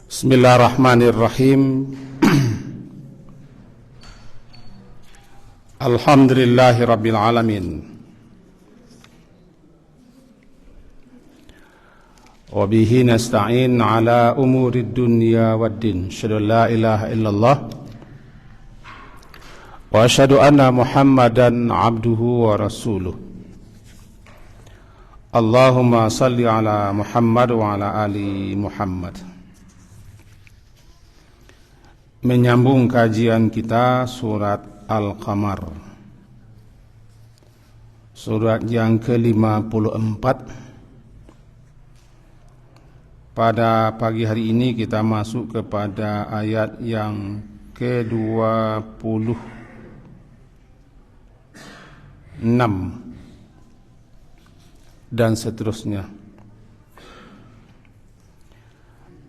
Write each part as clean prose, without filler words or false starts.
Bismillahirrahmanirrahim. Alhamdulillahi rabbil alamin. Wa bihi nasta'in ala umurid dunya waddin. Asyhadu an la ilaha illallah wa asyhadu anna Muhammadan abduhu wa rasuluh. Allahumma salli ala Muhammad wa ala ali Muhammad. Menyambung kajian kita surat Al-Qamar, surat yang ke-54. Pada pagi hari ini kita masuk kepada ayat yang ke-26 dan seterusnya.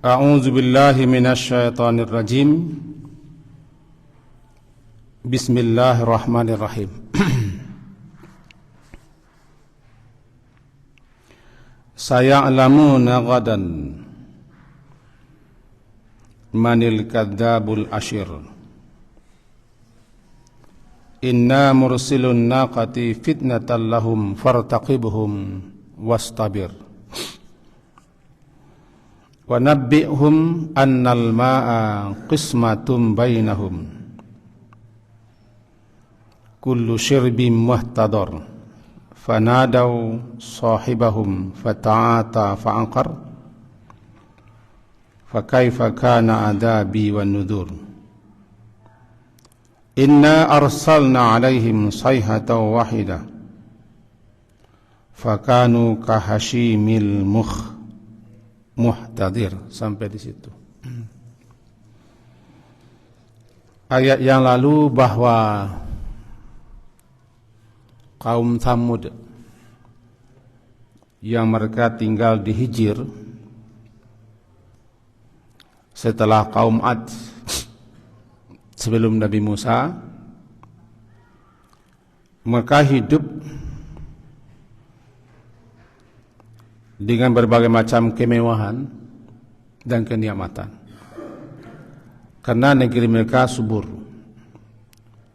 A'udzu billahi minasyaitonir rajim. Bismillahirrahmanirrahim. Saya'lamuna ghadan manil kadzdzabul asyir. Inna mursilun naqati fitnatan lahum fartaqibhum wastabir. Wa nabbi'hum annal ma'a qismatum bainahum kullu syirbin muhtadar fanadaw sahibahum fata'ata fa'aqar fakaifa kana adabi wan nudhur. Inna arsalna alaihim sayhatan wahida fakanu kahashimil muhtadir. Sampai di situ. Ayat yang lalu bahwa kaum Tsamud yang mereka tinggal di Hijr setelah kaum Ad sebelum Nabi Musa, mereka hidup dengan berbagai macam kemewahan dan kenikmatan karena negeri mereka subur,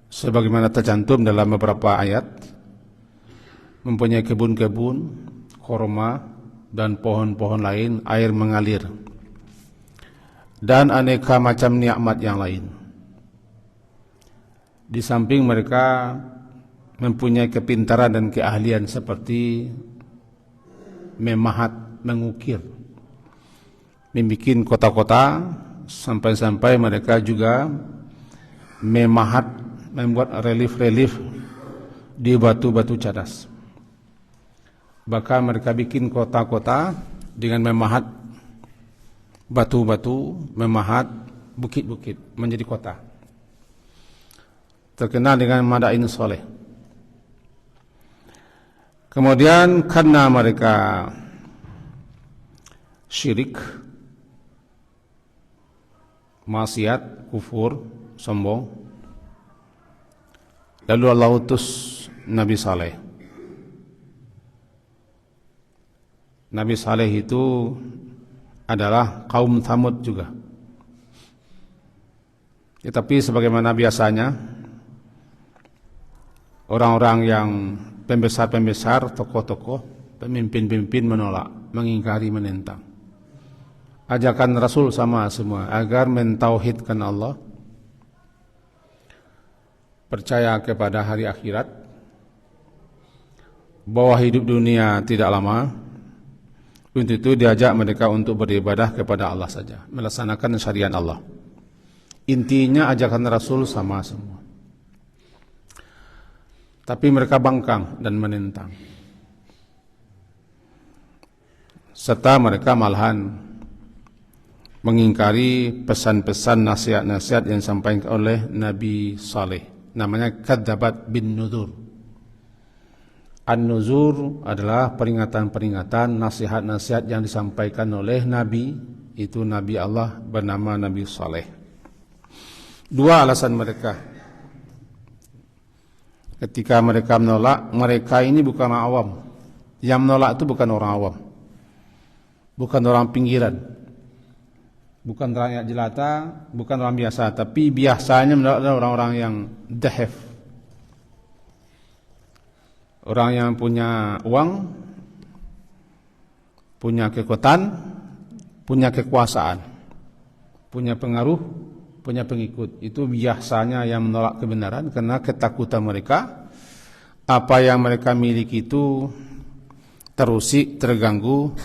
sebagaimana tercantum dalam beberapa ayat, mempunyai kebun-kebun, korma dan pohon-pohon lain, air mengalir dan aneka macam nikmat yang lain. Di samping mereka mempunyai kepintaran dan keahlian seperti memahat, mengukir, membikin kota-kota, sampai-sampai mereka juga memahat, membuat relief-relief di batu-batu cadas. Bahkan mereka bikin kota-kota dengan memahat batu-batu, memahat bukit-bukit menjadi kota. Terkenal dengan Madain Soleh. Kemudian karena mereka syirik, maksiat, kufur, sombong, lalu Allah utus Nabi Saleh. Nabi Saleh itu adalah kaum Tsamud juga. Tetapi sebagaimana biasanya orang-orang yang pembesar-pembesar, tokoh-tokoh, pemimpin-pemimpin menolak, mengingkari, menentang. Ajakan Rasul sama semua agar mentauhidkan Allah, percaya kepada hari akhirat, bahwa hidup dunia tidak lama. Untuk itu diajak mereka untuk beribadah kepada Allah saja, melaksanakan syariat Allah. Intinya ajakan Rasul sama semua. Tapi mereka bangkang dan menentang. Serta mereka malahan mengingkari pesan-pesan, nasihat-nasihat yang disampaikan oleh Nabi Saleh. Namanya kadzabat bin nuzur. An-nuzur adalah peringatan-peringatan, nasihat-nasihat yang disampaikan oleh Nabi. Itu Nabi Allah bernama Nabi Saleh. Dua alasan mereka ketika mereka menolak. Mereka ini bukan awam. Yang menolak itu bukan orang awam, bukan orang pinggiran. Bukan rakyat jelata, bukan orang biasa, tapi biasanya adalah orang-orang yang dahef. Orang yang punya uang, punya kekuatan, punya kekuasaan, punya pengaruh, punya pengikut. Itu biasanya yang menolak kebenaran karena ketakutan mereka, apa yang mereka miliki itu terusik, terganggu,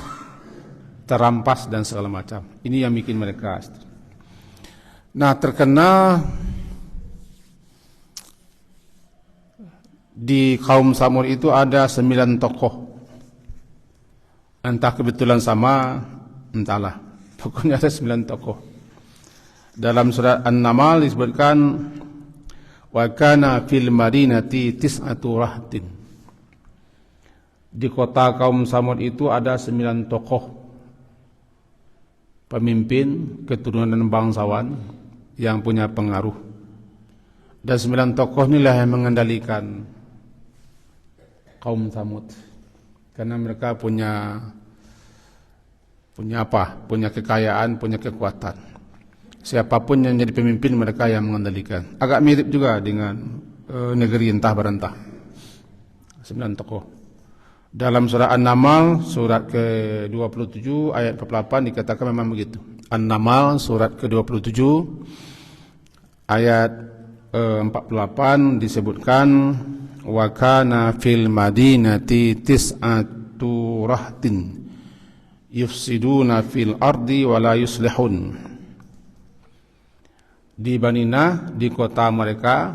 terampas dan segala macam. Ini yang bikin mereka. Nah, terkena di kaum Samud itu ada 9 tokoh. Entah kebetulan sama, entahlah. Pokoknya ada 9 tokoh. Dalam surat An-Naml disebutkan wa kana fil madinati tis'atu rahtin. Di kota kaum Samud itu ada 9 tokoh pemimpin keturunan dan bangsawan yang punya pengaruh. Dan 9 tokoh inilah yang mengendalikan kaum Samud. Karena mereka punya apa? Punya kekayaan, punya kekuatan. Siapapun yang jadi pemimpin mereka yang mengendalikan. Agak mirip juga dengan negeri entah berentah. 9 tokoh. Dalam surah An-Naml surat ke-27 ayat 48 dikatakan memang begitu. An-Naml surat ke-27 ayat 48 disebutkan wa kana fil madinati tis'atu rahtin yufsiduna fil ardi wa la yuslihun. Di Banina, di kota mereka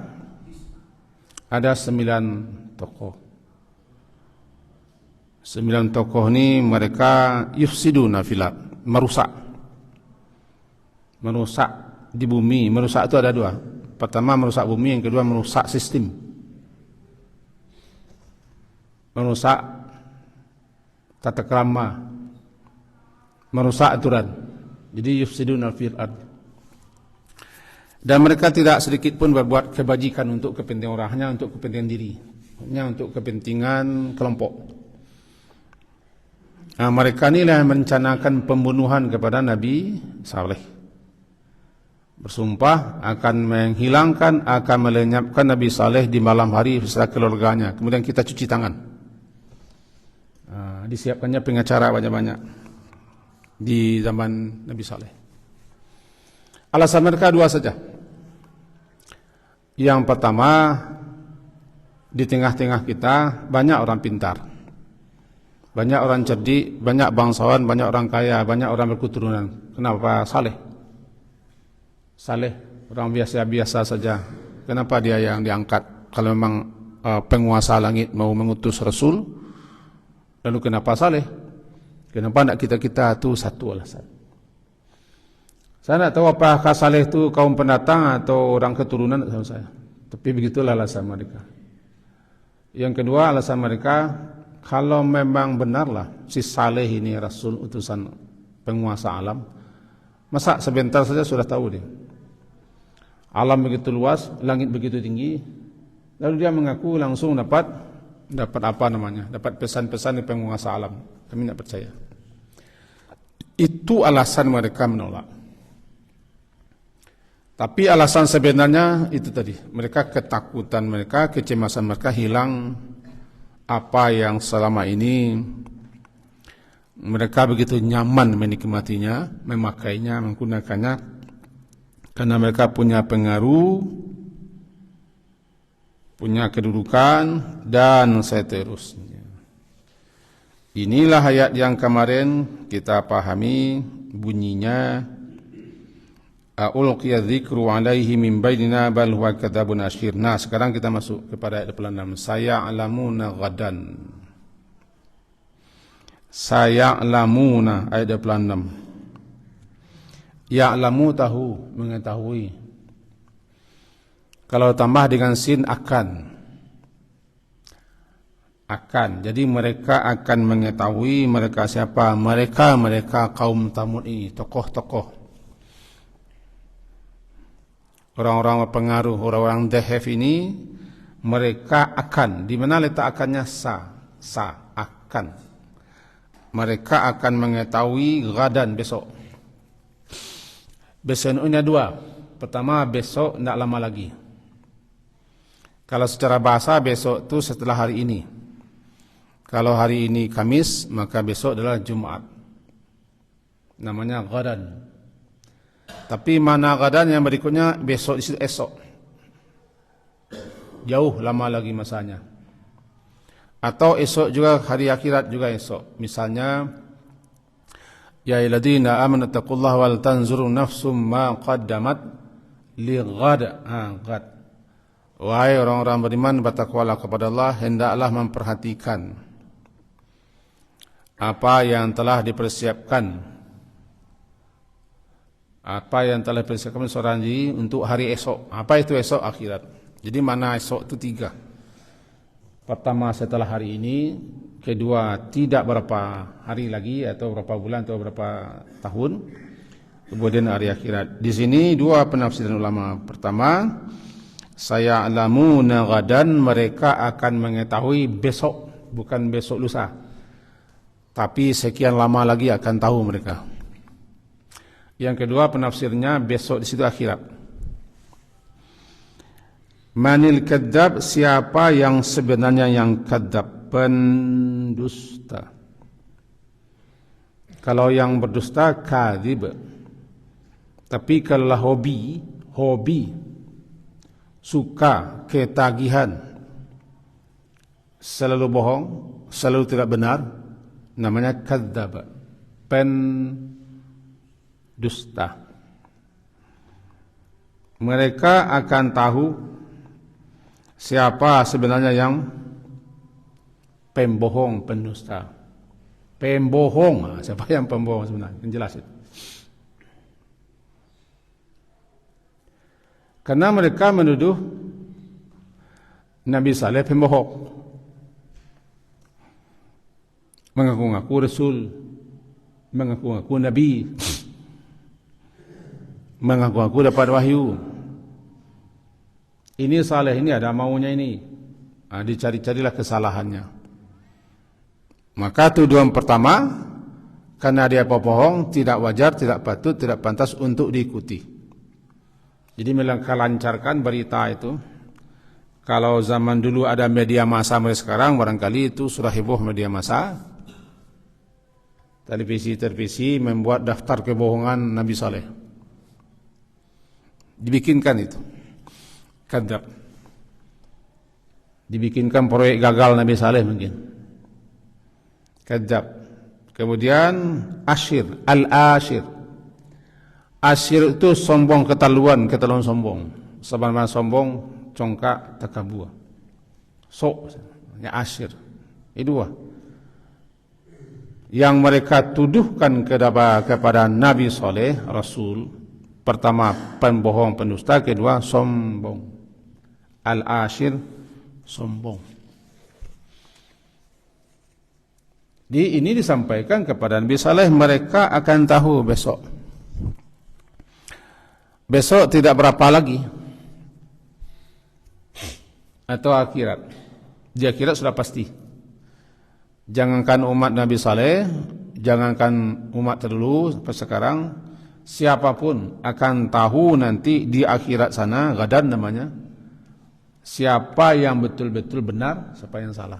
ada 9 tokoh. 9 tokoh ini mereka yufsiduna fil ard, merusak di bumi. Merusak itu ada 2. Pertama merusak bumi, yang kedua merusak sistem. Merusak tata krama, merusak aturan. Jadi yufsiduna fil ard. Dan mereka tidak sedikit pun berbuat kebajikan untuk kepentingan orang, hanya untuk kepentingan diri, hanya untuk kepentingan kelompok. Nah, mereka inilah yang merencanakan pembunuhan kepada Nabi Saleh. Bersumpah akan menghilangkan, akan melenyapkan Nabi Saleh di malam hari beserta keluarganya. Kemudian kita cuci tangan. Disiapkannya pengacara banyak-banyak di zaman Nabi Saleh. Alasan mereka 2 saja. Yang pertama, di tengah-tengah kita banyak orang pintar, banyak orang cerdik, banyak bangsawan, banyak orang kaya, banyak orang berketurunan. Kenapa Saleh? Saleh orang biasa-biasa saja. Kenapa dia yang diangkat? Kalau memang penguasa langit mau mengutus Rasul, lalu kenapa Saleh? Kenapa tidak kita-kita? Itu satu alasan. Saya tidak tahu apakah Saleh itu kaum pendatang atau orang keturunan sama saya. Tapi begitulah alasan mereka. Yang kedua alasan mereka, kalau memang benarlah si Saleh ini Rasul utusan penguasa alam, masa sebentar saja sudah tahu dia. Alam begitu luas, langit begitu tinggi, lalu dia mengaku langsung dapat apa namanya? Dapat pesan-pesan dari penguasa alam. Kami tidak percaya. Itu alasan mereka menolak. Tapi alasan sebenarnya itu tadi, mereka ketakutan mereka, kecemasan mereka hilang. Apa yang selama ini mereka begitu nyaman menikmatinya, memakainya, menggunakannya, karena mereka punya pengaruh, punya kedudukan, dan seterusnya. Inilah ayat yang kemarin kita pahami bunyinya, ulqiya dzikru alaihi min bainina bal huwa kadzabun asyir. Nah, sekarang kita masuk kepada ayat 26. Saya'lamuna ghadan. Saya'lamuna ayat 26. Ya'lamu tahu, mengetahui. Kalau tambah dengan sin akan. Jadi mereka akan mengetahui. Mereka siapa? Mereka kaum Tsamud ini, tokoh-tokoh, orang-orang berpengaruh, orang-orang dahef ini, mereka akan. Di mana letak akannya? Akan. Mereka akan mengetahui gadan, besok. Besok ini dua. Pertama, besok tidak lama lagi. Kalau secara bahasa besok itu setelah hari ini. Kalau hari ini Kamis, maka besok adalah Jumat. Namanya ghadan. Tapi mana ghadan yang berikutnya besok di situ esok. Jauh lama lagi masanya. Atau esok juga hari akhirat juga esok. Misalnya, ya ayyuhalladzina amanu taqullaha wal tanzur nafsum ma qaddamat li ghad. Ghad. Wahai orang-orang beriman, bertakwalah kepada Allah, hendaklah memperhatikan apa yang telah dipersiapkan. Apa yang telah dipersiapkan seorang diri untuk hari esok. Apa itu esok? Akhirat. Jadi mana esok itu tiga. Pertama setelah hari ini, kedua tidak berapa hari lagi atau berapa bulan atau berapa tahun, kemudian hari akhirat. Di sini dua penafsiran ulama. Pertama, saya alamuna ghadan, mereka akan mengetahui besok, bukan besok lusa, tapi sekian lama lagi akan tahu mereka. Yang kedua penafsirnya besok di situ akhirat. Manil kadzab, siapa yang sebenarnya yang kadzab, pendusta. Kalau yang berdusta kadzib. Tapi kalau hobi, suka, ketagihan, selalu bohong, selalu tidak benar, namanya kadzab, pendusta. Mereka akan tahu siapa sebenarnya yang pembohong, pendusta. Pembohong, siapa yang pembohong sebenarnya? Yang jelas itu. Karena mereka menuduh Nabi Saleh pembohong, mengaku-ngaku Rasul, mengaku-ngaku Nabi, mengaku-ngaku dapat wahyu. Ini Saleh ini ada maunya ini. Dicari-carilah kesalahannya. Maka tuduhan pertama, karena dia pembohong, tidak wajar, tidak patut, tidak pantas untuk diikuti. Jadi mereka lancarkan berita itu. Kalau zaman dulu ada media massa, sekarang barangkali itu sudah heboh media massa. Televisi membuat daftar kebohongan Nabi Saleh. Dibikinkan itu. Kadzab. Dibikinkan proyek gagal Nabi Saleh mungkin. Kadzab. Kemudian al-ashir. Asyir itu sombong, ketaluan sombong. Sebenarnya sombong, congkak, takabur. Ya asyir. Itu dua. Yang mereka tuduhkan kepada Nabi Saleh, Rasul. Pertama, pembohong, pendusta. Kedua, sombong. Al-ashir, sombong. Ini disampaikan kepada Nabi Saleh, mereka akan tahu besok. Besok tidak berapa lagi. Atau akhirat. Di akhirat sudah pasti. Jangankan umat Nabi Saleh, jangankan umat terdahulu sampai sekarang, siapapun akan tahu nanti di akhirat sana, ghadan namanya, siapa yang betul-betul benar, siapa yang salah.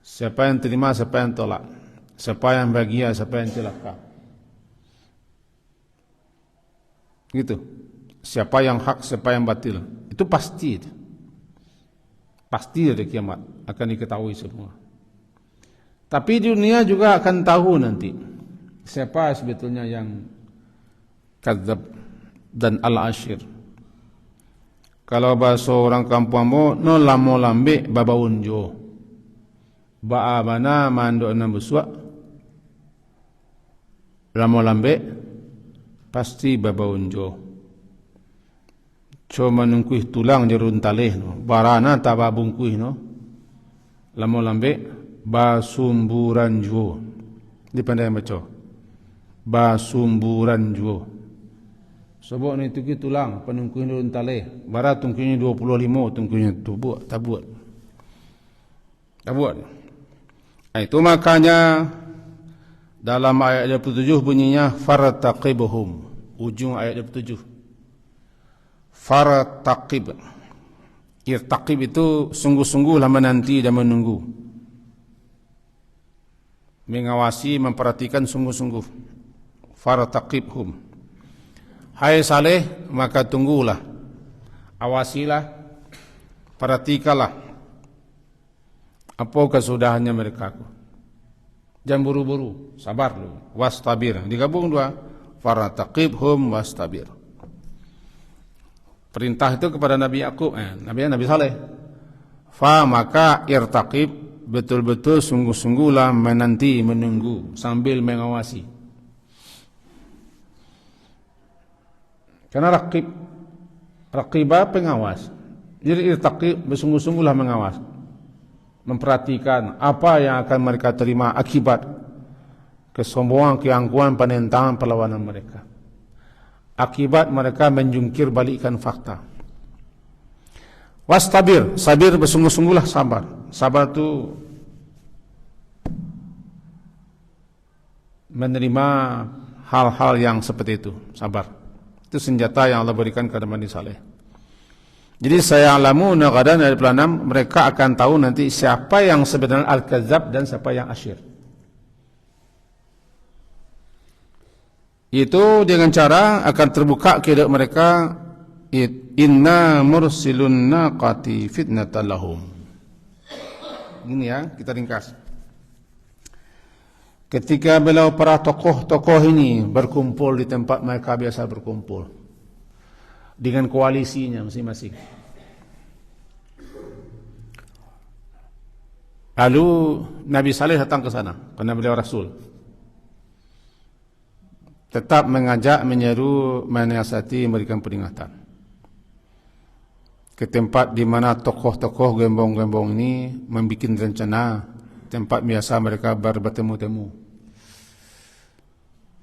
Siapa yang terima, siapa yang tolak. Siapa yang bahagia, siapa yang celaka. Gitu. Siapa yang hak, siapa yang batil. Itu pasti. Pasti ada kiamat, akan diketahui semua. Tapi dunia juga akan tahu nanti siapa sebetulnya yang kadzab dan al-ashir. Kalau bahasa orang kampungmu, no lamo lambe babaun jo. Ba'a mana mando enam buswa. Lamo lambe pasti babaun jo. Cuma nungkuih tulang jerun taleh no. Barana tababungkuih no. Lamo lambe basumburan jo. Dipandai baca. Basumburan jo. Sebab ni tu tulang penungkuih jerun taleh. Barat tungkuihnya 25, tungkuihnya tu buat, tak buat. Tak buat. Itu makanya dalam ayat 27 bunyinya fartaqibuhum ujung ayat 27. Fartaqib. Irtaqib itu sungguh-sungguhlah menanti dan menunggu. Mengawasi, memperhatikan sungguh-sungguh. Fartaqibhum. Hai Saleh, maka tunggulah. Awasilah, perhatikanlah apa kesudahannya mereka. Jangan buru-buru, sabar dulu. Wastabir, digabung dua. Fartaqibhum wastabir. Perintah itu kepada Nabi Yakub, Nabi Saleh. Fa maka irtaqib, betul-betul sungguh-sungguhlah menanti, menunggu sambil mengawasi. Karena raqibah pengawas. Jadi irtaqib, bersungguh-sungguhlah mengawas, memperhatikan apa yang akan mereka terima akibat kesombongan, keangkuhan, penentangan, perlawanan mereka. Akibat mereka menjungkir balikkan fakta. Wastabir, sabir, bersungguh-sungguhlah sabar. Sabar itu menerima hal-hal yang seperti itu. Sabar itu senjata yang Allah berikan kepada Bani Saleh. Jadi saya alamuna gadan ayat 26, mereka akan tahu nanti siapa yang sebenarnya al-kadzab dan siapa yang asyir. Itu dengan cara akan terbuka kehidupan mereka, inna mursilun naqati fitnatan lahum. Ini ya, kita ringkas. Ketika beliau para tokoh-tokoh ini berkumpul di tempat mereka biasa berkumpul dengan koalisinya masing-masing. Lalu Nabi Saleh datang ke sana karena beliau Rasul. Tetap mengajak, menyeru, menasihati, memberikan peringatan. Ke tempat di mana tokoh-tokoh gembong-gembong ini membuat rencana tempat biasa mereka bertemu-temu.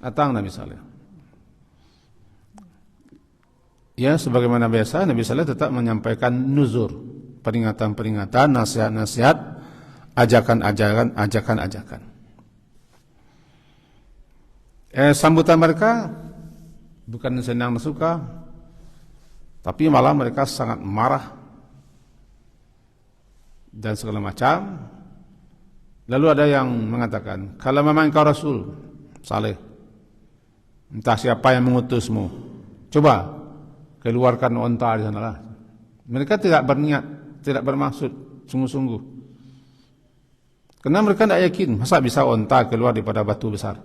Datang Nabi Saleh. Ya, sebagaimana biasa Nabi Saleh tetap menyampaikan nuzur, peringatan-peringatan, nasihat-nasihat, ajakan-ajakan. Sambutan mereka bukan senang suka, tapi malah mereka sangat marah dan segala macam. Lalu ada yang mengatakan, kalau memang engkau Rasul Saleh, entah siapa yang mengutusmu, coba keluarkan onta di sanalah. Mereka tidak berniat, tidak bermaksud sungguh-sungguh, karena mereka tidak yakin masa bisa onta keluar daripada batu besar.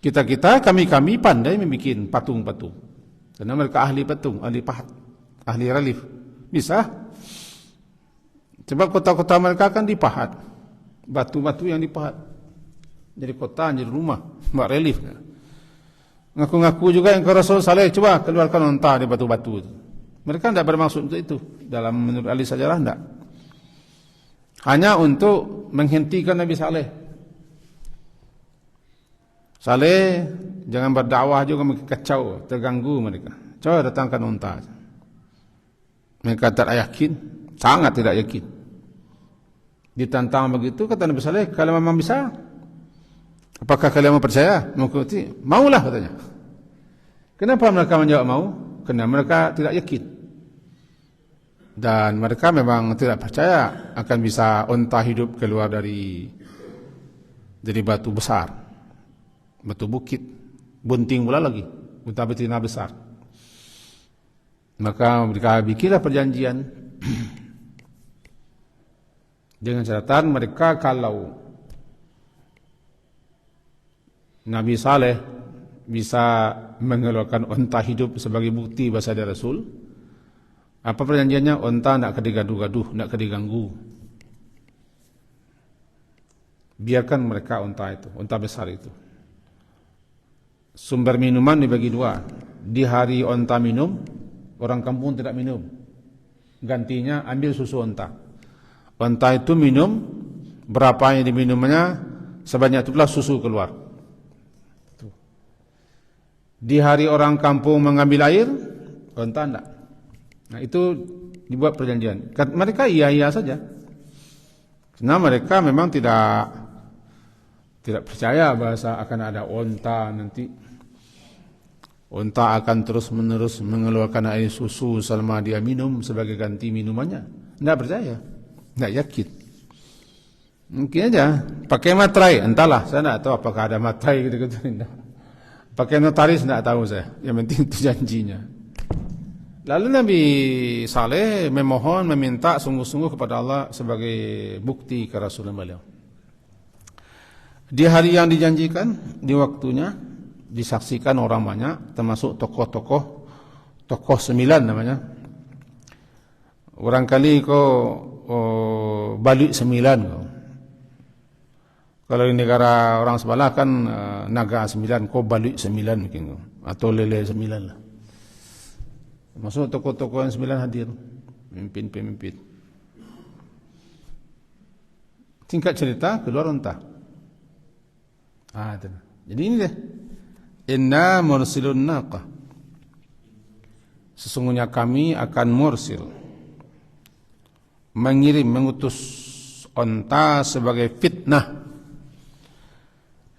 Kami pandai membuat patung-patung. Karena mereka ahli patung, ahli pahat, ahli relief. Bisa. Sebab kota-kota mereka kan dipahat. Batu-batu yang dipahat. Jadi kota, jadi rumah, buat relief. Ngaku-ngaku juga yang ke Rasul Saleh, coba keluarkan onta di batu-batu itu. Mereka tidak bermaksud untuk itu. Dalam menurut ahli sejarah tidak. Hanya untuk menghentikan Nabi Saleh. Saleh jangan berdakwah juga, kacau, terganggu mereka. Coba datangkan unta. Mereka tidak yakin, sangat tidak yakin. Ditantang begitu, kata Nabi Saleh, kalau memang bisa, apakah kalian mau percaya? Mengikuti? Maulah katanya. Kenapa mereka menjawab mau? Karena mereka tidak yakin. Dan mereka memang tidak percaya akan bisa unta hidup keluar dari batu besar. Batu bukit, bunting pula lagi, unta betina besar. Maka mereka bikinlah perjanjian dengan catatan mereka kalau Nabi Saleh bisa mengeluarkan unta hidup sebagai bukti bahasa dia Rasul. Apa perjanjiannya? Unta tidak kedigadu-gaduh, tidak kediganggu. Biarkan mereka unta itu, unta besar itu. Sumber minuman dibagi dua. Di hari unta minum, orang kampung tidak minum. Gantinya ambil susu unta. Unta itu minum, berapa yang diminumnya, sebanyak itulah susu keluar. Di hari orang kampung mengambil air, unta tidak. Nah itu dibuat perjanjian. Mereka iya-iya saja. Karena mereka memang tidak Tidak percaya bahasa akan ada onta nanti. Onta akan terus-menerus mengeluarkan air susu selama dia minum sebagai ganti minumannya. Tidak percaya, tidak yakin. Mungkin aja pakai materai, entahlah, saya tidak tahu apakah ada materai gitu-gitu. Pakai notaris tidak tahu saya. Yang penting itu janjinya. Lalu Nabi Saleh memohon, meminta sungguh-sungguh kepada Allah sebagai bukti kerasulan beliau. Di hari yang dijanjikan, di waktunya disaksikan orang banyak, termasuk tokoh 9 namanya. Barangkali kau balik 9 kau. Kalau di negara orang sebelah kan naga 9, kau balik 9 mungkin kau. Atau lele 9 lah. Masuk tokoh-tokoh yang 9 hadir, pemimpin-pemimpin. Singkat cerita, keluar unta. Jadi ini dia. Inna mursilun naqah. Sesungguhnya kami akan mursil, mengirim, mengutus unta sebagai fitnah.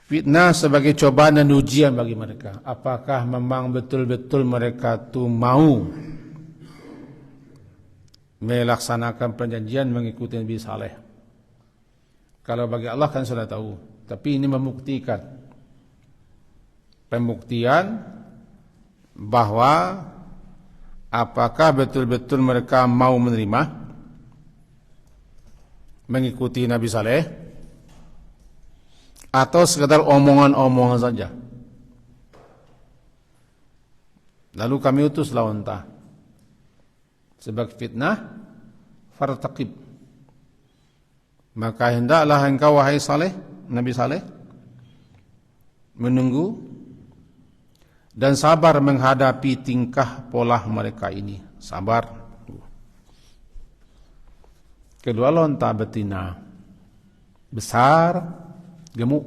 Fitnah sebagai cobaan dan ujian bagi mereka. Apakah memang betul-betul mereka tu mau melaksanakan perjanjian mengikuti Nabi Saleh? Kalau bagi Allah kan sudah tahu. Tapi ini membuktikan. Pembuktian bahwa apakah betul-betul mereka mau menerima mengikuti Nabi Saleh, atau sekadar omongan-omongan saja. Lalu kami utuslah unta sebagai fitnah, fartaqib. Maka hendaklah engkau wahai Saleh, Nabi Saleh, menunggu dan sabar menghadapi tingkah pola mereka ini. Sabar. Kedua unta betina, besar, gemuk.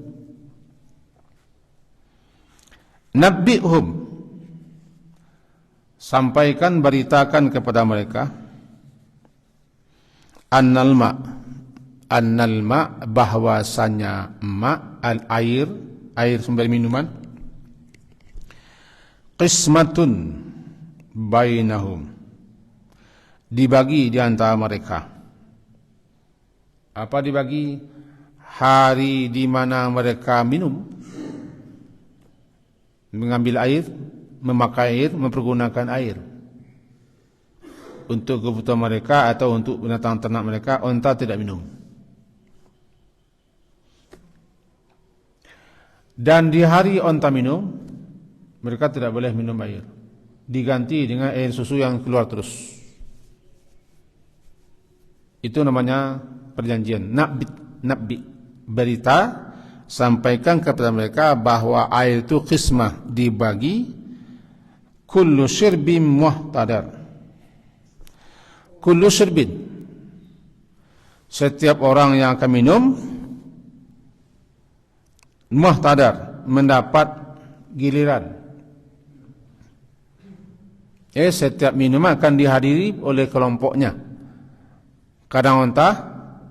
Nabbi'hum, sampaikan, beritakan kepada mereka, annal ma, bahwasanya ma, al-air, air sumber minuman, qismatun bainahum, dibagi di antara mereka. Apa dibagi? Hari di mana mereka minum, mengambil air, memakai air, mempergunakan air untuk kebutuhan mereka atau untuk binatang ternak mereka, unta tidak minum. Dan di hari unta minum, mereka tidak boleh minum air, diganti dengan air susu yang keluar terus. Itu namanya perjanjian. Nabbi, berita, sampaikan kepada mereka bahwa air itu qismah, dibagi, kullu syirbin muhtadar, kullu syirbin, setiap orang yang akan minum, muhtadar, mendapat giliran. Setiap minuman akan dihadiri oleh kelompoknya. Kadang unta,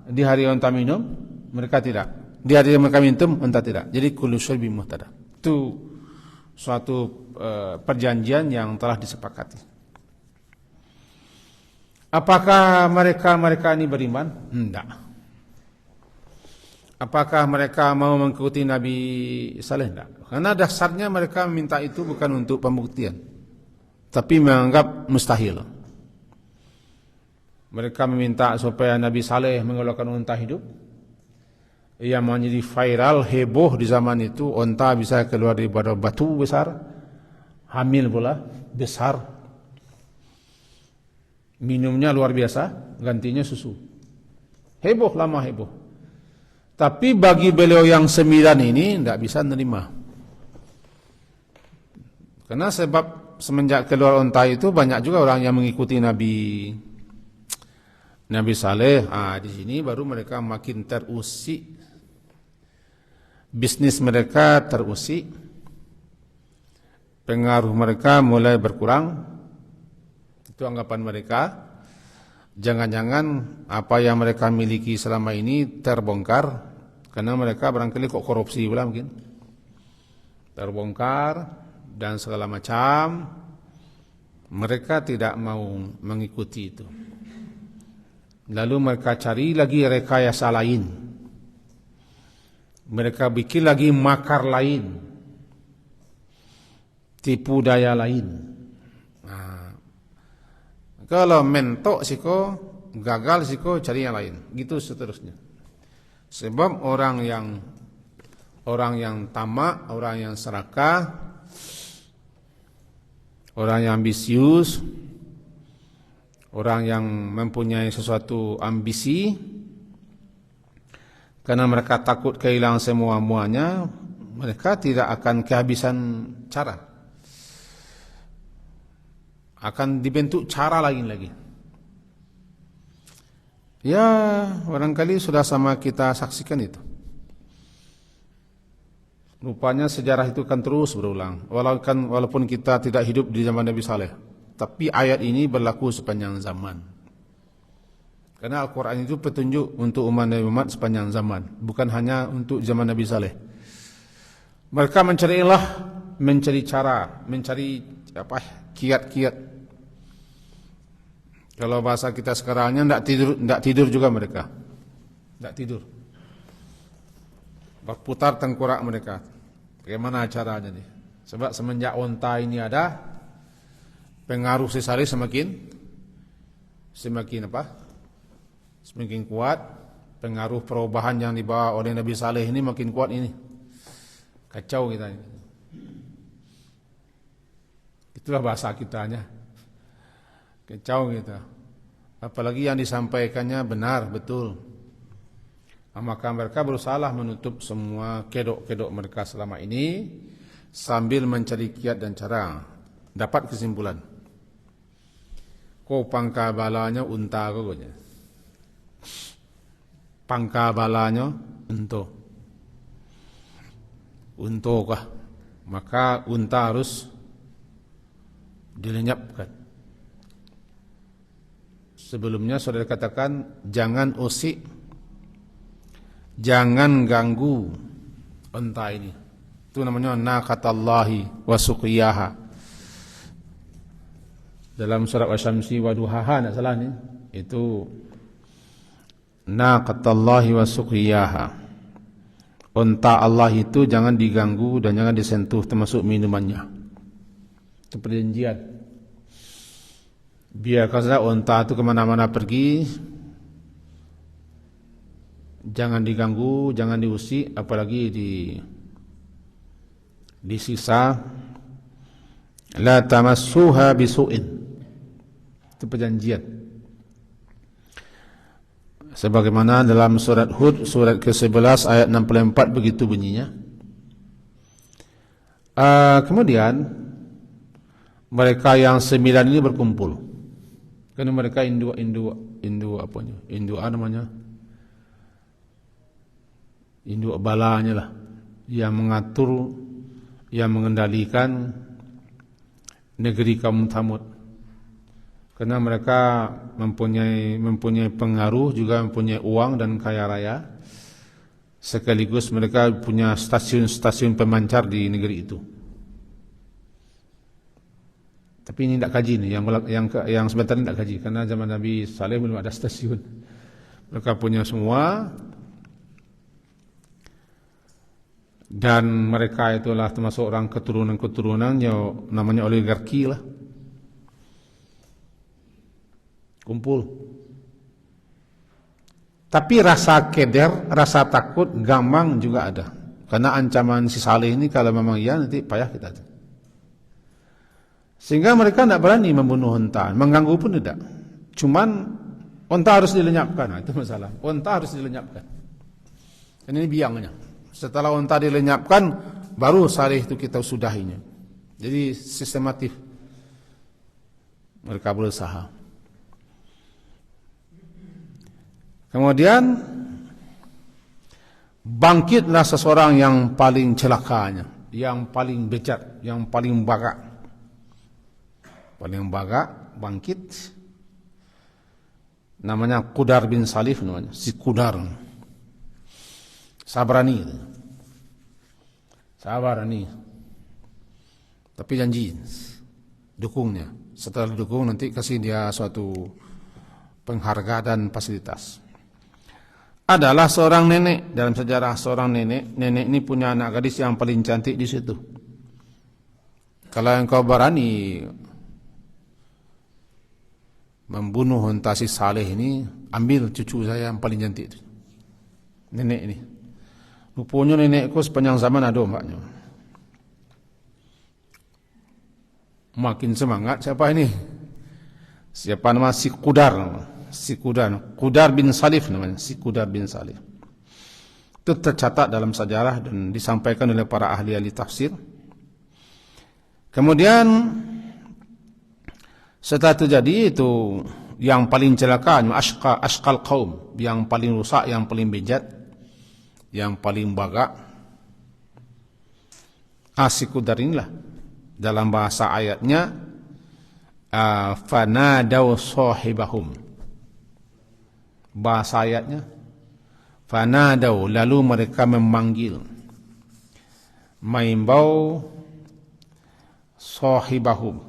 di hari unta minum, mereka tidak. Di hari mereka minum, unta tidak. Jadi kullu syarbin muhtadar. Itu suatu perjanjian yang telah disepakati. Apakah mereka ini beriman? Tidak. Apakah mereka mau mengikuti Nabi Saleh? Tidak. Karena dasarnya mereka minta itu bukan untuk pembuktian, tapi menganggap mustahil. Mereka meminta supaya Nabi Saleh mengeluarkan unta hidup. Ia menjadi viral, heboh di zaman itu. Unta bisa keluar dari batu besar, hamil pula, besar. Minumnya luar biasa, gantinya susu. Heboh, lama heboh. Tapi bagi beliau yang 9 ini tidak bisa menerima. Karena sebab semenjak keluar unta itu banyak juga orang yang mengikuti Nabi Saleh. Di sini baru mereka makin terusik. Bisnis mereka terusik. Pengaruh mereka mulai berkurang. Itu anggapan mereka. Jangan-jangan apa yang mereka miliki selama ini terbongkar Karena mereka barangkali kok korupsi pula mungkin. Terbongkar dan segala macam. Mereka tidak mau mengikuti itu. Lalu mereka cari lagi rekayasa lain. Mereka bikin lagi makar lain. Tipu daya lain. Nah, kalau mentok siko, gagal siko, cari yang lain. Gitu seterusnya. Sebab orang yang tamak, orang yang serakah, orang yang ambisius, orang yang mempunyai sesuatu ambisi, karena mereka takut kehilangan semua-muanya, mereka tidak akan kehabisan cara. Akan dibentuk cara lain lagi. Ya, barangkali sudah sama kita saksikan itu. Rupanya sejarah itu kan terus berulang. Walaupun kita tidak hidup di zaman Nabi Saleh, tapi ayat ini berlaku sepanjang zaman. Karena Al-Quran itu petunjuk untuk umat Nabi Muhammad sepanjang zaman, bukan hanya untuk zaman Nabi Saleh. Mereka mencari cara, mencari kiat-kiat. Kalau bahasa kita sekarangnya tidak tidur juga mereka. Tidak tidur. Berputar tengkorak mereka. Bagaimana caranya nih? Sebab semenjak onta ini ada, pengaruh si Saleh semakin kuat. Pengaruh perubahan yang dibawa oleh Nabi Saleh ini makin kuat ini. Kacau kita ini. Itulah bahasa kitanya. Kacau kita. Apalagi yang disampaikannya benar, betul. Maka mereka berusaha menutup semua kedok-kedok mereka selama ini sambil mencari kiat dan cara. Dapat kesimpulan. Ko pangka balanya unta kogonya. Pangka balanya unta kah? Maka unta harus dilenyapkan. Sebelumnya saudara katakan jangan usik, jangan ganggu unta ini. Itu namanya naqatallahi wa suqiyaha. Dalam surat Asy-Syamsi wa duhaha, enggak salah nih. Itu naqatallahi wa suqiyaha. Unta Allah itu jangan diganggu dan jangan disentuh, termasuk minumannya. Itu perjanjian. Biarkan saja unta itu kemana-mana pergi, jangan diganggu, jangan diusik, apalagi disiksa. La tamassuha bisu'in. Itu perjanjian. Sebagaimana dalam surat Hud surat ke-11 ayat 64 begitu bunyinya. Kemudian mereka yang 9 ini berkumpul. Karena mereka induk balanya lah, yang mengatur, yang mengendalikan negeri kaum Thamud. Karena mereka mempunyai pengaruh, juga mempunyai uang dan kaya raya. Sekaligus mereka punya stasiun-stasiun pemancar di negeri itu. Tapi ini tidak kaji nih, yang sebentar ini tidak kaji, karena zaman Nabi Saleh belum ada stasiun. Mereka punya semua, dan mereka itulah termasuk orang keturunan yang namanya oligarki lah. Kumpul. Tapi rasa keder, rasa takut, gampang juga ada. Karena ancaman si Saleh ini kalau memang iya nanti payah kita. Sehingga mereka tidak berani membunuh unta, mengganggu pun tidak. Cuman unta harus dilenyapkan, nah, itu masalah. Unta harus dilenyapkan. Dan ini biangnya. Setelah unta dilenyapkan, baru Saleh itu kita sudahinya. Jadi sistematif mereka berusaha. Kemudian bangkitlah seseorang yang paling celakanya, yang paling bejat, yang paling bagak. Paling bagak bangkit, namanya Qudar bin Salif namanya, si Qudar. Sabarani. Tapi janji dukungnya. Setelah didukung nanti kasih dia suatu penghargaan dan fasilitas. Adalah seorang nenek, dalam sejarah seorang nenek ini punya anak gadis yang paling cantik di situ. Kalau engkau berani membunuh unta si Saleh ini, ambil cucu saya yang paling cantik itu. Nenek ini. Rupanya nenekku sepanjang zaman ada ombaknya. Makin semangat siapa ini? Siapa nama si Qudar? Qudar bin Salif namanya, si Qudar bin Salif. Itu tercatat dalam sejarah dan disampaikan oleh para ahli-ahli tafsir. Kemudian setelah terjadi itu yang paling celaka, ashqal qaum, yang paling rusak, yang paling bejat, yang paling bagak, si Qudar inilah. Dalam bahasa ayatnya fanadaw sahibahum. Bahasa ayatnya fanadaw, lalu mereka memanggil, mengimbau sahibahum.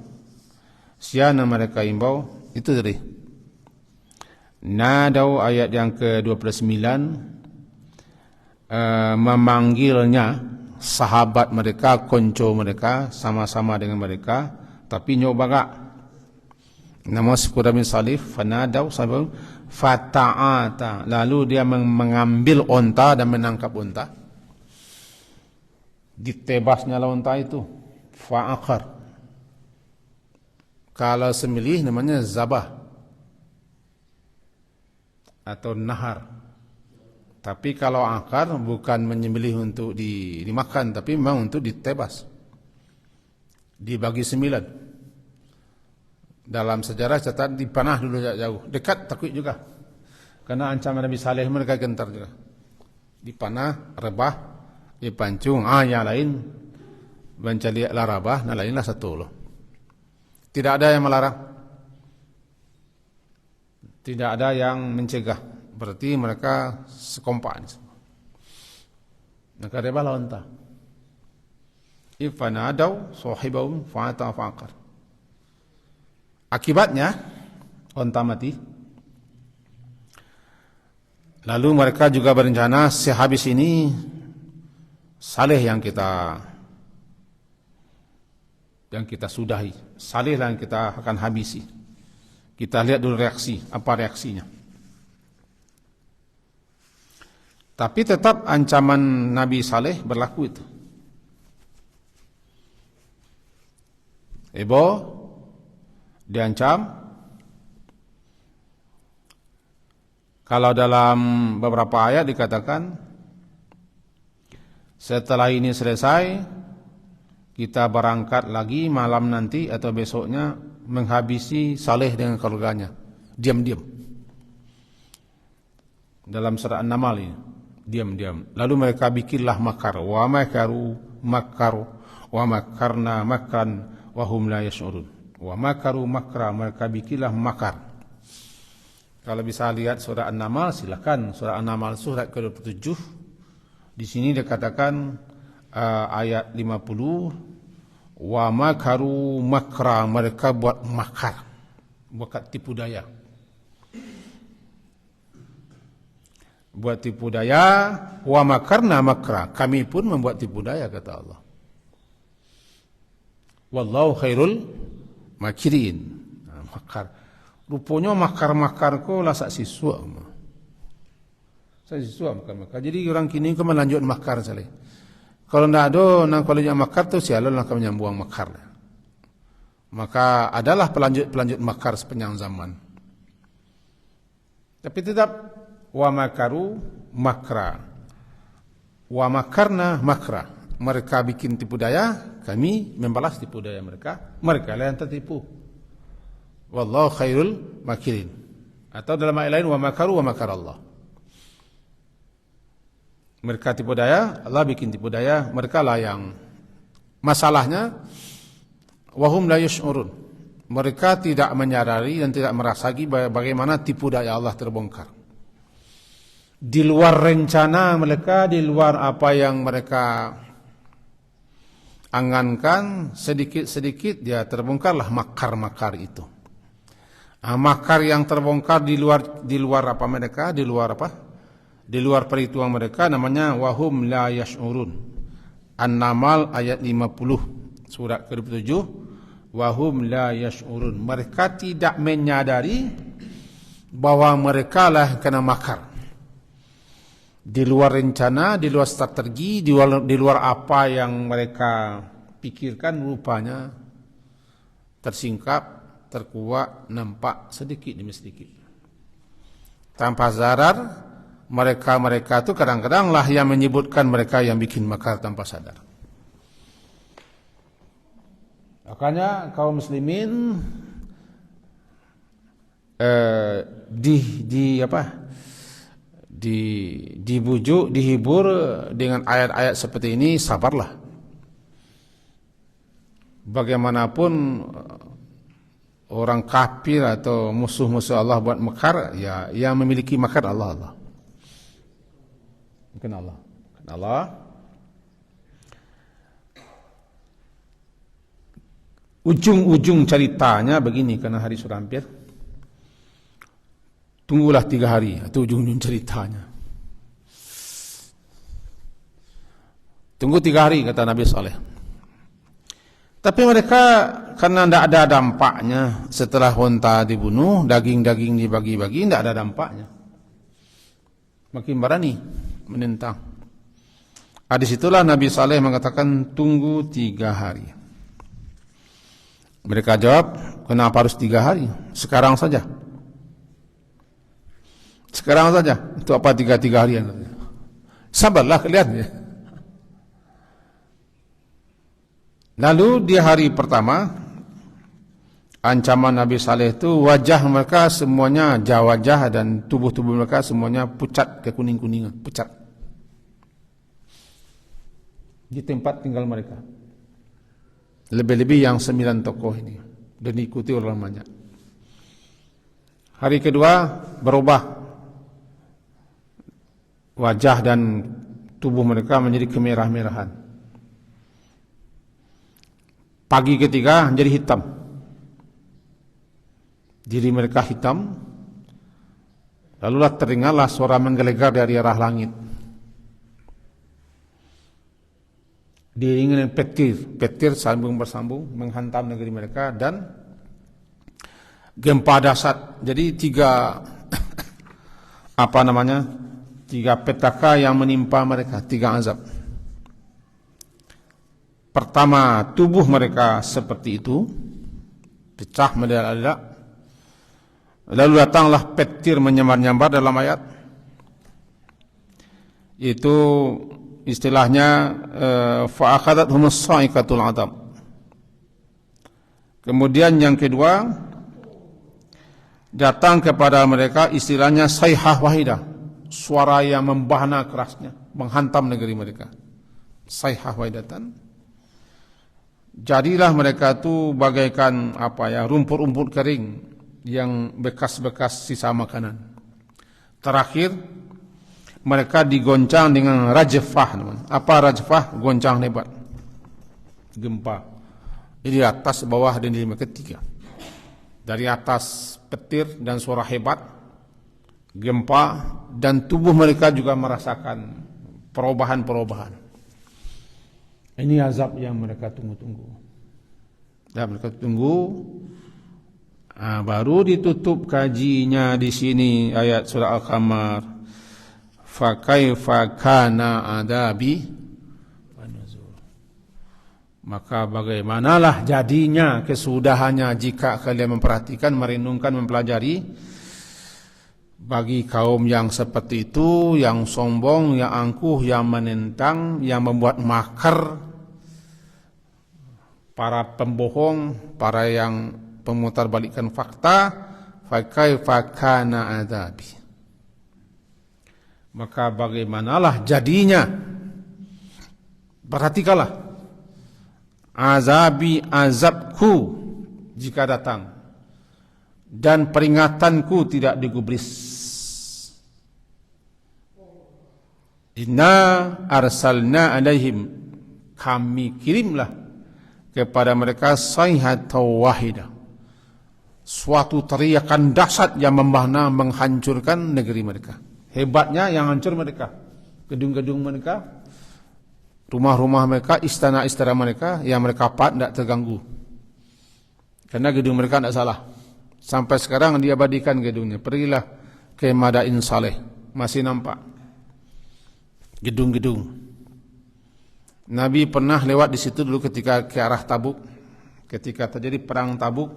Siapa mereka imbau? Itu tadi. Nadaw ayat yang ke-29, memanggilnya sahabat mereka, konco mereka, sama-sama dengan mereka, tapi nyoba gak. Nama Qudar bin Salif, fanadaw sahabat, fata'ata, lalu dia mengambil onta dan menangkap onta. Ditebasnya lah onta itu, fa'akar. Kalau sembelih namanya zabah atau nahar. Tapi kalau akar bukan menyembelih untuk dimakan, tapi memang untuk ditebas, dibagi 9. Dalam sejarah catat dipanah dulu jauh, dekat takut juga, karena ancaman Nabi Saleh mereka gentar juga. Dipanah, rebah, dipancung, yang lain mencari larabah, nah lainlah satu loh. Tidak ada yang melarang, tidak ada yang mencegah. Berarti mereka sekompak. Maka rebahlah unta. Ifanadaw sahibahum fa'ata fa'aqar. Akibatnya unta mati. Lalu mereka juga berencana sehabis ini Saleh yang kita sudahi. Saleh lah yang kita akan habisi. Kita lihat dulu apa reaksinya. Tapi tetap ancaman Nabi Saleh berlaku itu. Ebo diancam. Kalau dalam beberapa ayat dikatakan, setelah ini selesai, kita berangkat lagi malam nanti atau besoknya menghabisi Saleh dengan keluarganya. Diam-diam. Dalam surah An-Naml ini. Diam-diam. Lalu mereka bikinlah makar. Wa makaru makar wa makarna makran wa hum la yash'urun. Wa makaru makra, mereka bikinlah makar. Kalau bisa lihat surah An-Naml, silakan. Surah An-Naml surat ke-27. Di sini dikatakan ayat 50, wa makaru makra, mereka buat makar, buat tipu daya. Buat tipu daya, wa makarna makra, kami pun membuat tipu daya, kata Allah. Wallahu khairul makirin. Makar. Rupanya makar-makarku lah sak siswa. Saya siswa makar-makar. Jadi orang kini ke melanjut makar sekali. Kalau tidak ada, kalau yang makar tu sialan lah kami buang makar. Maka adalah pelanjut makar sepanjang zaman. Tapi tetap wa makaru makra, wa makarna makra, mereka bikin tipu daya, kami membalas tipu daya mereka. Mereka lah yang tertipu. Wallahu khairul makirin. Atau dalam ayat lain, wa makaru wa makar Allah. Mereka tipu daya, Allah bikin tipu daya, mereka lah yang masalahnya wahum la yash'urun. Mereka tidak menyadari dan tidak merasai bagaimana tipu daya Allah terbongkar. di luar rencana mereka, di luar apa yang mereka angankan, sedikit-sedikit dia terbongkarlah makar-makar itu. Makar yang terbongkar di luar apa mereka, di luar perhitungan mereka, namanya wahum la yash'urun. An-Naml ayat 50, surat ke-27, wahum la yash'urun. Mereka tidak menyadari bahwa mereka lah kena makar. Di luar rencana, di luar strategi, di luar apa yang mereka pikirkan, rupanya tersingkap, terkuak, nampak sedikit demi sedikit. Tanpa sadar, mereka itu kadang-kadang lah yang menyebutkan mereka yang bikin makar tanpa sadar. Makanya kaum muslimin dibujuk, dihibur dengan ayat-ayat seperti ini, sabarlah. Bagaimanapun orang kafir atau musuh-musuh Allah buat makar, ya yang memiliki makar Allah. Bukan Allah. Ujung-ujung ceritanya begini, karena hari sudah hampir. Tunggulah 3 hari, itu ujung-ujung ceritanya. Tunggu 3 hari, kata Nabi Saleh. Tapi mereka karena tidak ada dampaknya, setelah unta dibunuh, daging-daging dibagi-bagi, tidak ada dampaknya. Makin berani menentang. Disitulah Nabi Saleh mengatakan tunggu 3 hari. Mereka jawab, kenapa harus 3 hari? Sekarang saja. Itu apa 3 harian? Sabarlah kalian ya. Lalu di hari pertama, ancaman Nabi Saleh itu wajah mereka semuanya, wajah dan tubuh-tubuh mereka semuanya pucat, kekuning-kuningan, pucat. Di tempat tinggal mereka. Lebih-lebih yang 9 tokoh ini, dan diikuti oleh banyak. Hari kedua berubah. Wajah dan tubuh mereka menjadi kemerah-merahan. Pagi ketiga menjadi hitam. Diri mereka hitam. Lalulah teringatlah suara menggelegar dari arah langit. Diiringi dengan petir sambung bersambung menghantam negeri mereka, dan gempa dahsyat. Jadi 3 petaka yang menimpa mereka, 3 azab. Pertama, tubuh mereka seperti itu, pecah meledak-ledak. Lalu datanglah petir menyambar-nyambar dalam ayat. Itu istilahnya fa'akhadathum as-sa'iqatul 'adab. Kemudian yang kedua, datang kepada mereka istilahnya sayhah wahidah. Suara yang membahana kerasnya menghantam negeri mereka. Sayhah wahidatan. Jadilah mereka itu bagaikan rumput-rumput kering yang bekas-bekas sisa makanan. Terakhir mereka digoncang dengan rajfah. Apa rajfah? Goncang hebat, gempa. Jadi atas, bawah, dan di ketiga. Dari atas petir dan suara hebat, gempa, dan tubuh mereka juga merasakan perubahan-perubahan. Ini azab yang mereka tunggu-tunggu. Dan mereka tunggu. Baru ditutup kajinya di sini ayat surah Al-Qamar. Fa kaifa kana adabi wa nuzur. Maka bagaimanalah jadinya, kesudahannya jika kalian memperhatikan, merenungkan, mempelajari. Bagi kaum yang seperti itu, yang sombong, yang angkuh, yang menentang, yang membuat makar, para pembohong, para yang pemutarbalikkan fakta, fa kaifa kana adabi. Maka bagaimanalah jadinya, perhatikanlah, azabku jika datang, dan peringatanku tidak digubris. Inna arsalna alaihim, kami kirimlah kepada mereka sayhatan wahidah, suatu teriakan dahsyat yang membahana menghancurkan negeri mereka. Hebatnya yang hancur mereka, gedung-gedung mereka, rumah-rumah mereka, istana-istana mereka yang mereka tidak terganggu. Karena gedung mereka tidak salah. Sampai sekarang diabadikan gedungnya. Pergilah ke Madain Saleh, masih nampak gedung-gedung. Nabi pernah lewat di situ dulu ketika ke arah Tabuk, ketika terjadi perang Tabuk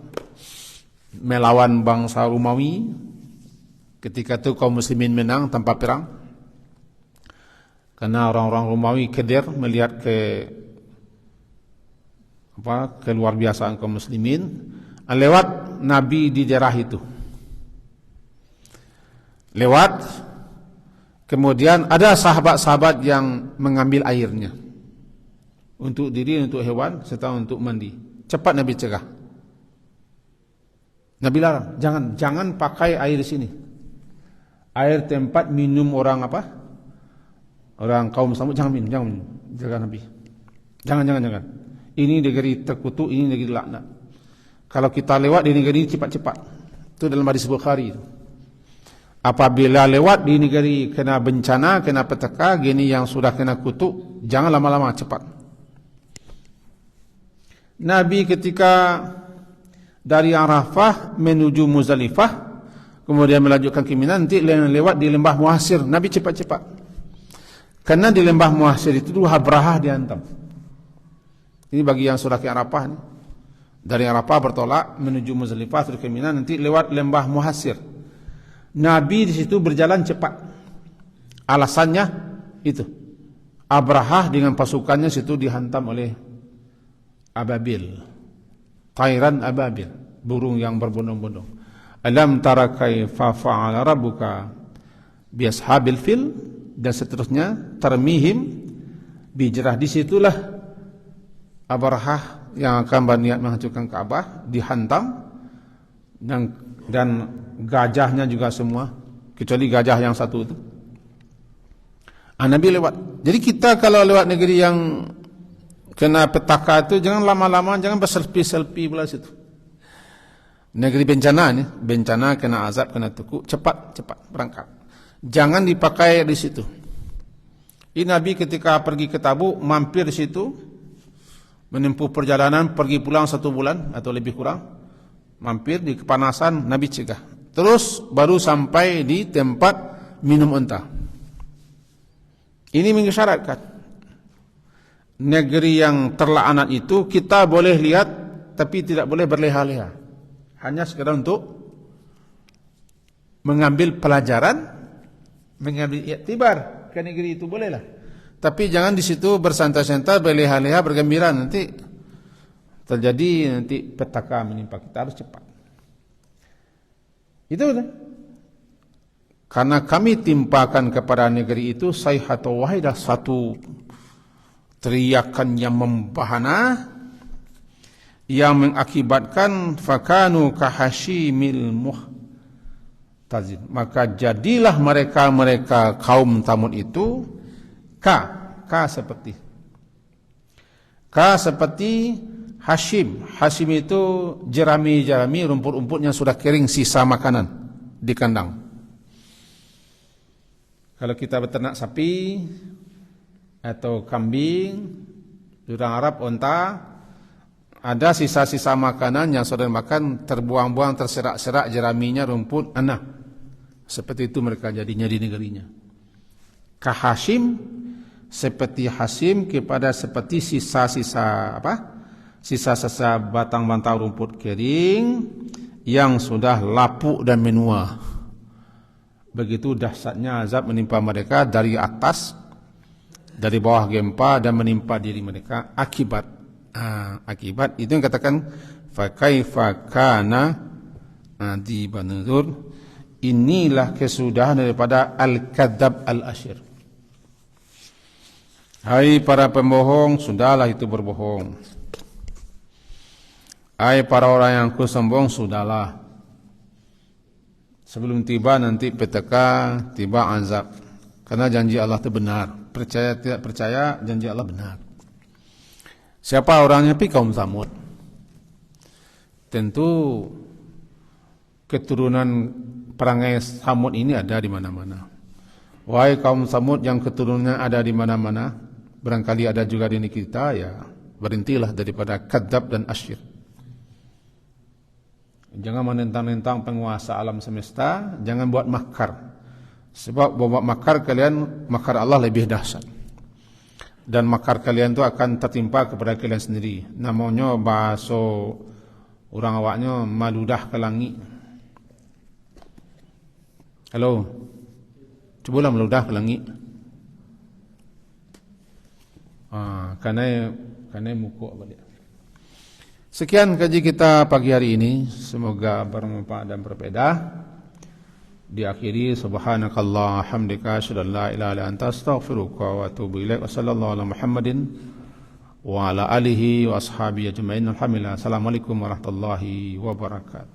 melawan bangsa Romawi. Ketika itu kaum muslimin menang tanpa perang, karena orang-orang Romawi keder melihat keluar biasaan kaum muslimin. Lewat Nabi di daerah itu, lewat. Kemudian ada sahabat-sahabat yang mengambil airnya untuk diri, untuk hewan, serta untuk mandi. Cepat Nabi cegah. Nabi larang, jangan pakai air di sini. Air tempat minum orang orang kaum Samud, jangan minum. Jaga Nabi. Jangan. Ini negeri terkutuk, ini negeri laknat. Kalau kita lewat di negeri ini cepat-cepat. Itu dalam hadis Bukhari. Apabila lewat di negeri kena bencana, kena petaka, gini yang sudah kena kutuk, jangan lama-lama, cepat. Nabi ketika dari Arafah menuju Muzdalifah, kemudian melanjutkan ke Mina, nanti lewat di lembah Muhasir, Nabi cepat-cepat. Karena di lembah Muhasir itu dulu Abrahah dihantam. Ini bagi yang sudah ke Arafah nih. Dari Arafah bertolak menuju Muzdalifah terus ke Mina, nanti lewat lembah Muhasir. Nabi di situ berjalan cepat. Alasannya itu, Abrahah dengan pasukannya situ dihantam oleh ababil, tairan ababil, burung yang berbondong-bondong. Alam tara kaifa fa'ala rabbuka bi ashabil fil, dan seterusnya, tarmihim bijrah. Disitulah Abrahah yang akan berniat menghancurkan Ka'bah dihantam, dan gajahnya juga semua, kecuali gajah yang satu itu. Nabi lewat. Jadi kita kalau lewat negeri yang kena petaka itu, jangan lama-lama, jangan berselfie-selfie pula situ. Negeri bencana nih, bencana, kena azab, kena tukuk, cepat berangkat. Jangan dipakai di situ. Ini Nabi ketika pergi ke Tabuk, mampir di situ, menempuh perjalanan, pergi pulang 1 bulan atau lebih kurang, mampir di kepanasan, Nabi cegah. Terus baru sampai di tempat minum unta. Ini mengisyaratkan negeri yang terlaknat itu kita boleh lihat, tapi tidak boleh berleha-leha. Hanya sekedar untuk mengambil pelajaran, mengambil iktibar ke negeri itu bolehlah. Tapi jangan di situ bersantai-santai, berleha-leha, bergembira, nanti terjadi petaka menimpa kita. Harus cepat. Itu betul. Karena kami timpakan kepada negeri itu sayhatan wahidah, satu teriakan yang membahana, yang mengakibatkan fakanu kahashimil muhtazin. Maka jadilah mereka kaum Tsamud itu seperti Hashim. Hashim itu jerami-jerami, rumput-rumputnya sudah kering, sisa makanan di kandang. Kalau kita beternak sapi atau kambing, di orang Arab unta, ada sisa-sisa makanan yang sudah makan, terbuang-buang, terserak-serak jeraminya, rumput, anak. Seperti itu mereka jadinya di negerinya. Kahashim, seperti Hashim, kepada seperti sisa-sisa sisa-sisa batang-batang rumput kering yang sudah lapuk dan menua. Begitu dahsyatnya azab menimpa mereka dari atas, dari bawah gempa, dan menimpa diri mereka akibat itu yang katakan fa kaifa kana adibanur. Inilah kesudahan daripada al-kadzab al-asyir. Hai para pembohong, sudahlah itu berbohong. Hai para orang yang sombong, sudahlah. Sebelum tiba nanti petaka, tiba azab. Karena janji Allah itu benar. Percaya tidak percaya, janji Allah benar. Siapa orangnya? Kaum Tsamud. Tentu keturunan perangai Tsamud ini ada di mana-mana. Wahai kaum Tsamud yang keturunannya ada di mana-mana, barangkali ada juga di negeri kita, ya berhentilah daripada kadzab dan asyir. Jangan menentang-nentang penguasa alam semesta, jangan buat makar. Sebab buat makar kalian, makar Allah lebih dahsyat. Dan makar kalian itu akan tertimpa kepada kalian sendiri. Namanya bahasa orang awaknya maludah ke langit. Halo, cobalah meludah ke langit. Karena muka balik. Sekian kaji kita pagi hari ini. Semoga bermanfaat dan berfaedah. Diakhiri subhanakallah hamdika asyhadu an la ilaha illa anta astaghfiruka wa atubu ilaik. Wassallallahu ala Muhammadin wa ala alihi wa ashabihi ajmain. Alhamdulillah. Assalamualaikum warahmatullahi wabarakatuh.